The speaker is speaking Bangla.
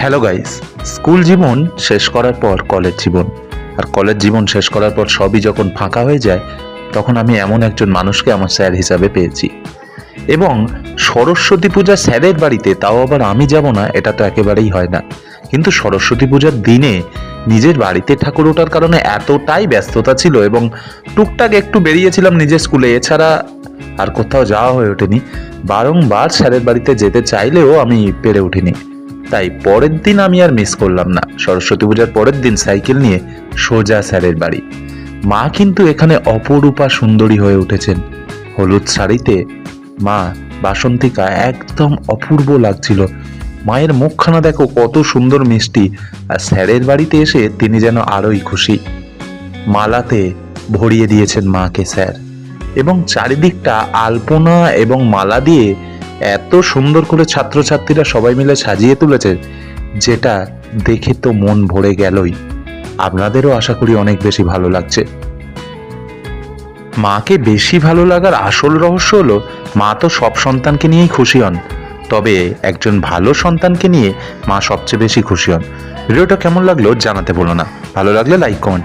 হ্যালো গাইস, স্কুল জীবন শেষ করার পর কলেজ জীবন, আর কলেজ জীবন শেষ করার পর সবই যখন ফাঁকা হয়ে যায়, তখন আমি এমন একজন মানুষকে আমার স্যার হিসাবে পেয়েছি। এবং সরস্বতী পূজা স্যারের বাড়িতে, তাও আবার আমি যাব না, এটা তো একেবারেই হয় না। কিন্তু সরস্বতী পূজার দিনে নিজের বাড়িতে ঠাকুর ওঠার কারণে এতটাই ব্যস্ততা ছিল এবং টুকটাক একটু বেরিয়েছিলাম নিজের স্কুলে, এছাড়া আর কোথাও যাওয়া হয়ে ওঠেনি। বারংবার স্যারের বাড়িতে যেতে চাইলেও আমি পেরে উঠিনি। তাই পরের দিন আমি আর মিস করলাম না, সরস্বতী পূজার পরের দিন সাইকেল নিয়ে সোজা স্যারের বাড়ি। মা কিন্তু এখানে অপরূপা সুন্দরী হয়ে উঠেছেন। হলুদ শাড়িতে মা বাসন্তিকা একদম অপূর্ব লাগছিল। মায়ের মুখখানা দেখো কত সুন্দর মিষ্টি, আর স্যারের বাড়িতে এসে তিনি যেন আরোই খুশি। মালাতে ভরিয়ে দিয়েছেন মাকে স্যার, এবং চারিদিকটা আলপনা এবং মালা দিয়ে এত সুন্দর করে ছাত্রছাত্রীরা সবাই মিলে সাজিয়ে তুলেছে, যেটা দেখে তো মন ভরে গেলই। আপনাদেরও আশা করি অনেক বেশি ভালো লাগছে। মাকে বেশি ভালো লাগার আসল রহস্য হলো, মা তো সব সন্তানকে নিয়েই খুশি হন, তবে একজন ভালো সন্তানকে নিয়ে মা সবচেয়ে বেশি খুশি হন। ভিডিওটা কেমন লাগলো জানাতে ভুলো না। ভালো লাগলে লাইক কমেন্ট